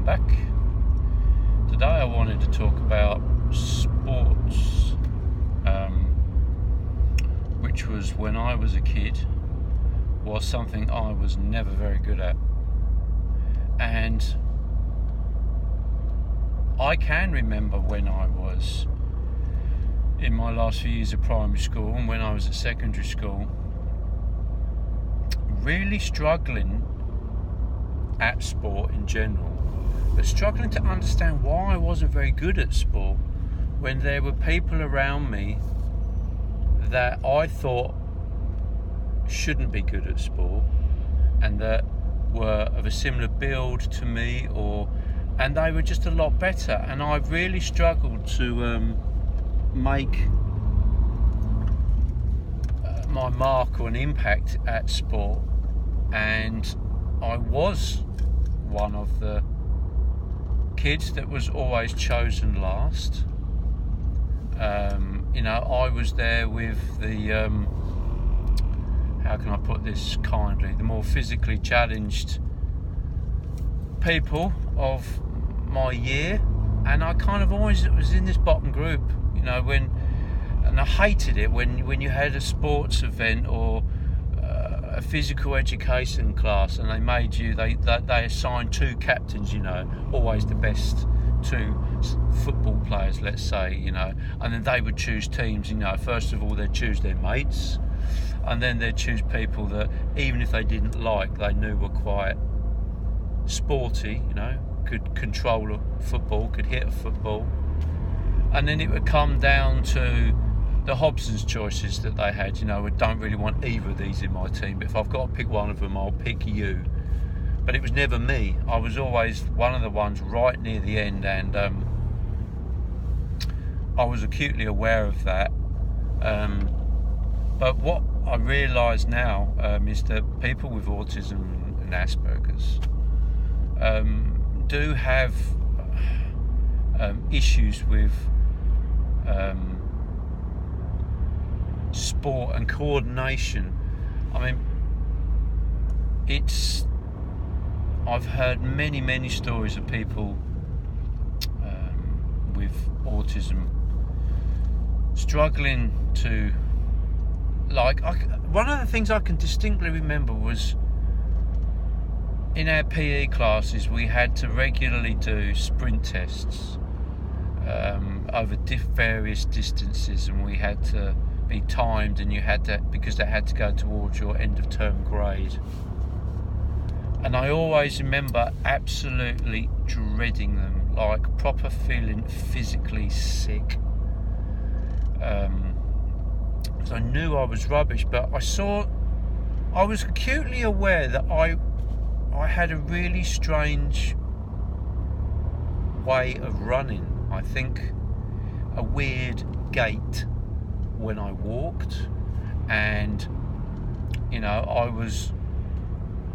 back. Today I wanted to talk about sports, which was, when I was a kid, was something I was never very good at. And I can remember when I was in my last few years of primary school and when I was at secondary school, really struggling at sport in general, but struggling to understand why I wasn't very good at sport when there were people around me that I thought shouldn't be good at sport and that were of a similar build to me, and they were just a lot better. And I really struggled to make my mark or an impact at sport, and I was one of the kids that was always chosen last. I was there with the how can I put this kindly, the more physically challenged people of my year, and I kind of always was in this bottom group, and I hated it when you had a sports event or a physical education class and they assigned two captains, always the best two football players, let's say, and then they would choose teams. First of all they'd choose their mates, and then they'd choose people that, even if they didn't like, they knew were quite sporty, could control a football, could hit a football. And then it would come down to the Hobson's choices that they had. I don't really want either of these in my team, but if I've got to pick one of them, I'll pick you. But it was never me. I was always one of the ones right near the end, and I was acutely aware of that. But what I realise now is that people with autism and Aspergers do have issues with sport and coordination. I've heard many stories of people with autism struggling to, one of the things I can distinctly remember was in our PE classes we had to regularly do sprint tests over various distances, and we had to be timed, and you had to, because that had to go towards your end of term grade. And I always remember absolutely dreading them, proper feeling physically sick. Because I knew I was rubbish, but I was acutely aware that I had a really strange way of running. I think a weird gait when I walked, and I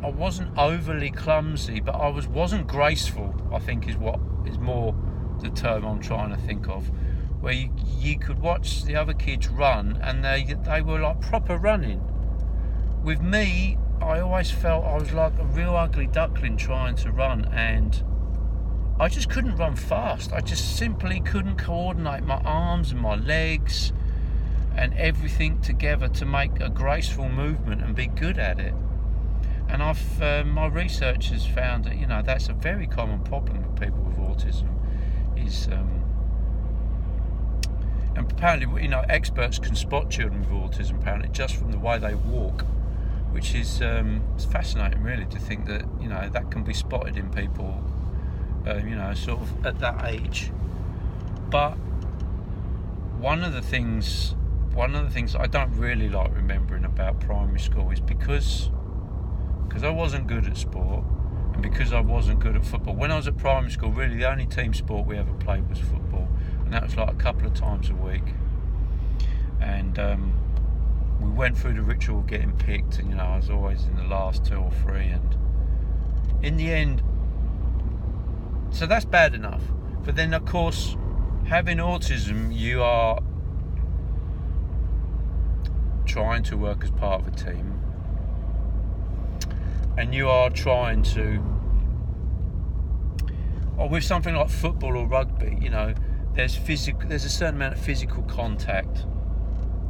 wasn't overly clumsy, but I wasn't graceful, I think is more the term I'm trying to think of, where you could watch the other kids run and they were like proper running. With me, I always felt I was like a real ugly duckling trying to run, and I just couldn't run fast. I just simply couldn't coordinate my arms and my legs and everything together to make a graceful movement and be good at it. And my research has found that that's a very common problem with people with autism. And apparently, experts can spot children with autism apparently just from the way they walk, which is it's fascinating, really, to think that that can be spotted in people, sort of at that age. But one of the things I don't really like remembering about primary school is because I wasn't good at sport, and because I wasn't good at football. When I was at primary school, really the only team sport we ever played was football, and that was like a couple of times a week. And we went through the ritual of getting picked, and I was always in the last two or three, and in the end, so that's bad enough. But then, of course, having autism, you are trying to work as part of a team, and you are trying to or with something like football or rugby, you know, there's a certain amount of physical contact,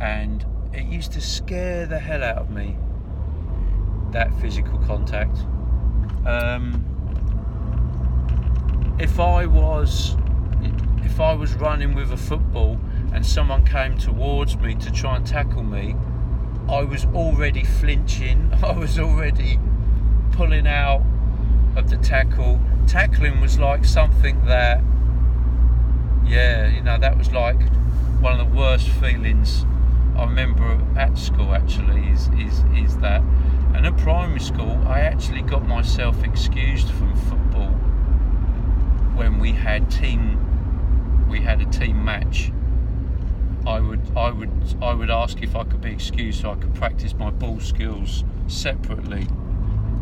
and it used to scare the hell out of me, that physical contact. If I was running with a football and someone came towards me to try and tackle me, I was already flinching. I was already pulling out of the tackle. Tackling was like something that, that was like one of the worst feelings I remember at school. Actually, is that. And at primary school, I actually got myself excused from football when we had a team match. I would ask if I could be excused so I could practice my ball skills separately,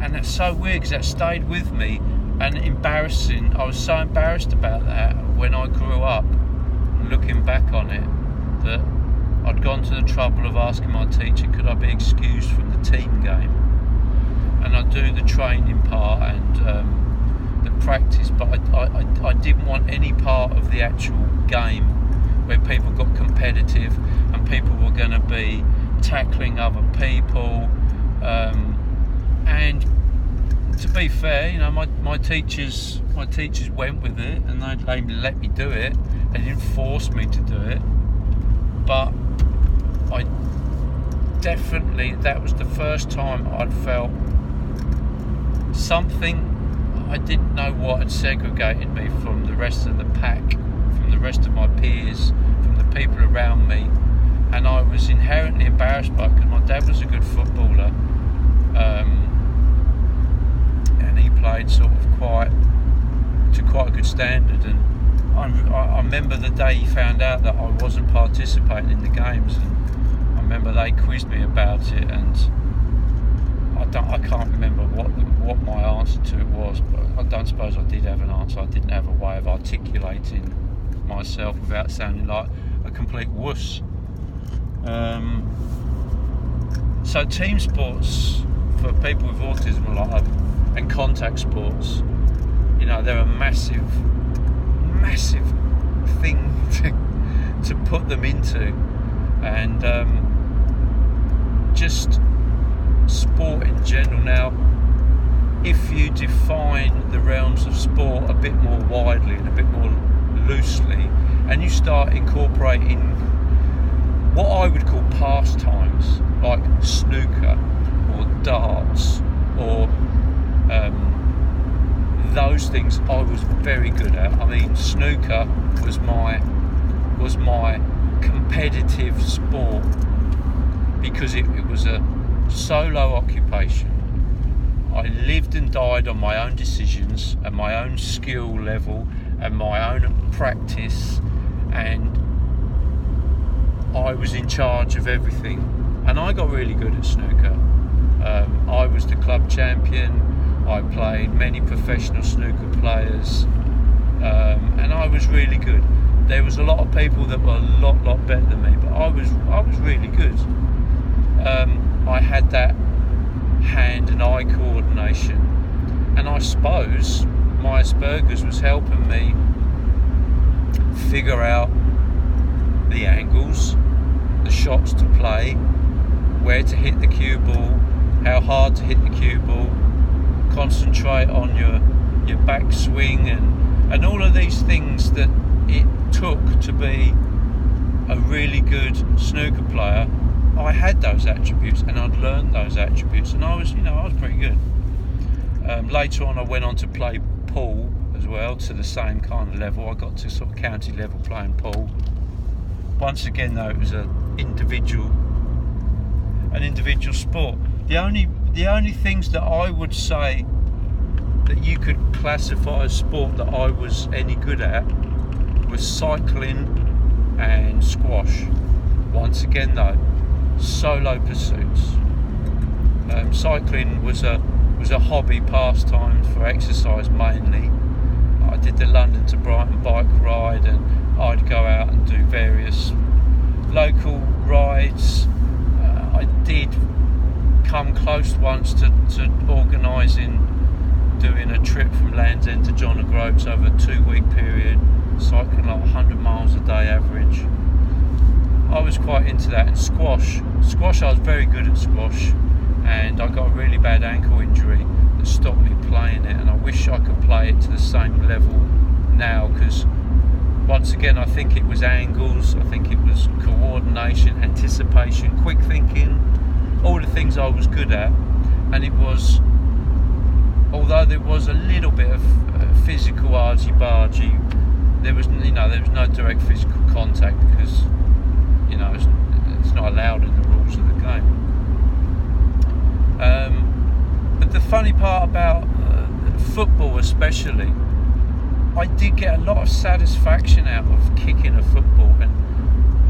and that's so weird because that stayed with me and embarrassing. I was so embarrassed about that when I grew up, looking back on it, that I'd gone to the trouble of asking my teacher could I be excused from the team game, and I'd do the training part and the practice, but I didn't want any part of the actual game where people got competitive and people were going to be tackling other people. And to be fair, you know, my teachers went with it, and they let me do it. They didn't force me to do it, but I definitely, that was the first time I'd felt something. I didn't know what had segregated me from the rest of the pack, from the rest of my peers, from the people around me, and I was inherently embarrassed by it because my dad was a good footballer, and he played sort of quite a good standard. And I remember the day he found out that I wasn't participating in the games, and I remember they quizzed me about it, and I can't remember what my answer to it was, but I don't suppose I did have an answer. I didn't have a way of articulating myself without sounding like a complete wuss. So team sports for people with autism and contact sports, you know, they're a massive thing to put them into, and just sport in general. Now, if you define the realms of sport a bit more widely and a bit more loosely, and you start incorporating what I would call pastimes like snooker or darts or those things, I was very good at. I mean, snooker was my competitive sport because it was a solo occupation. I lived and died on my own decisions and my own skill level and my own practice, and I was in charge of everything, and I got really good at snooker. I was the club champion. I played many professional snooker players, and I was really good. There was a lot of people that were a lot better than me, but I was really good. I had that hand and eye coordination, and I suppose my Aspergers was helping me figure out the angles, the shots to play, where to hit the cue ball, how hard to hit the cue ball, concentrate on your backswing and all of these things that it took to be a really good snooker player. I had those attributes, and I'd learned those attributes, and I was pretty good. Later on, I went on to play pool as well, to the same kind of level. I got to sort of county level playing pool. Once again, though, it was an individual sport. The only things that I would say that you could classify as sport that I was any good at was cycling and squash. Once again, though, solo pursuits. Cycling was a hobby pastime for exercise mainly. I did the London to Brighton bike ride, and I'd go out and do various local rides. I did come close once to organising doing a trip from Land's End to John O'Groats over a 2-week period, cycling like 100 miles a day average. I was quite into that. And squash, I was very good at squash, and I got a really bad ankle injury that stopped me playing it, and I wish I could play it to the same level now, because once again I think it was angles, I think it was coordination, anticipation, quick thinking, all the things I was good at. And it was, although there was a little bit of physical argy-bargy, there was no direct physical contact, because it's not allowed in the rules of the game. But the funny part about football especially, I did get a lot of satisfaction out of kicking a football, and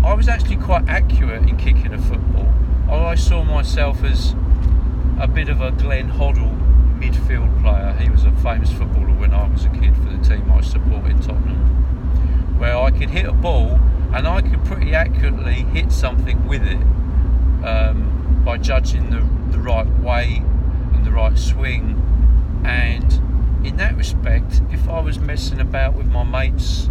I was actually quite accurate in kicking a football. I saw myself as a bit of a Glenn Hoddle midfield player. He was a famous footballer when I was a kid for the team I supported, Tottenham, where I could hit a ball and I could pretty accurately hit something with it by judging the right weight and the right swing. And in that respect, if I was messing about with my mates,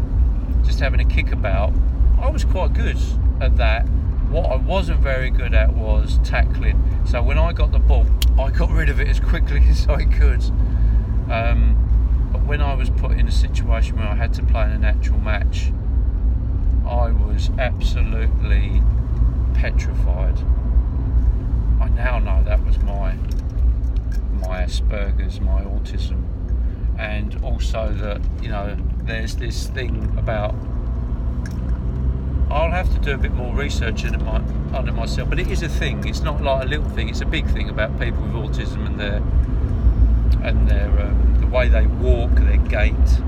just having a kick about, I was quite good at that. What I wasn't very good at was tackling. So when I got the ball, I got rid of it as quickly as I could. But when I was put in a situation where I had to play in an actual match, I was absolutely petrified. I now know that was my Aspergers, my autism, and also that there's this thing about, I'll have to do a bit more research on it myself, but it is a thing. It's not like a little thing. It's a big thing about people with autism and their the way they walk, their gait,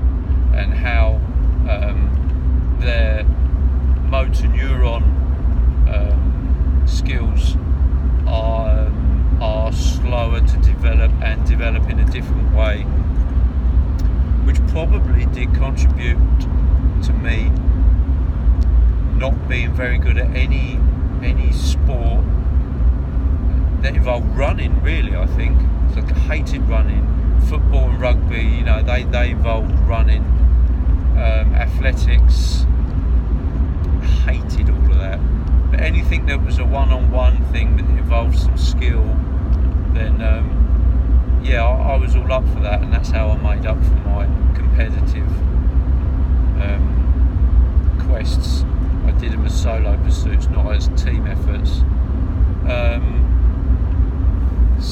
and how their motor neuron skills are slower to develop and develop in a different way, which probably did contribute to me not being very good at any sport that involved running, really. I think so. I hated running. Football and rugby, they involved running. Athletics, hated all of that. But anything that was a one-on-one thing that involved some skill, then I was all up for that, and that's how I made up for my competitive quests. I did them as solo pursuits, not as team efforts.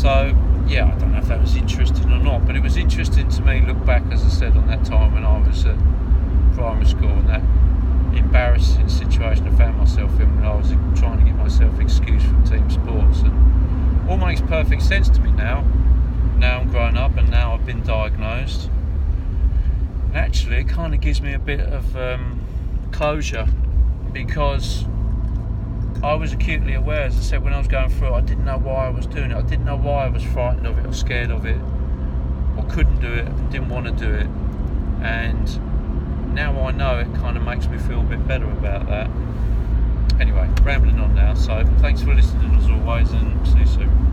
I don't know if that was interesting or not, but it was interesting to me. Look back, as I said, on that time when I was at primary school, and that embarrassing situation I found myself in when I was trying to get myself excused from team sports, and all makes perfect sense to me now. Now I'm grown up, and now I've been diagnosed, and actually it kind of gives me a bit of closure, because I was acutely aware, as I said, when I was going through it, I didn't know why I was doing it. I didn't know why I was frightened of it or scared of it or couldn't do it and didn't want to do it. And now I know, it kind of makes me feel a bit better about that. Anyway, rambling on now, so thanks for listening as always, and see you soon.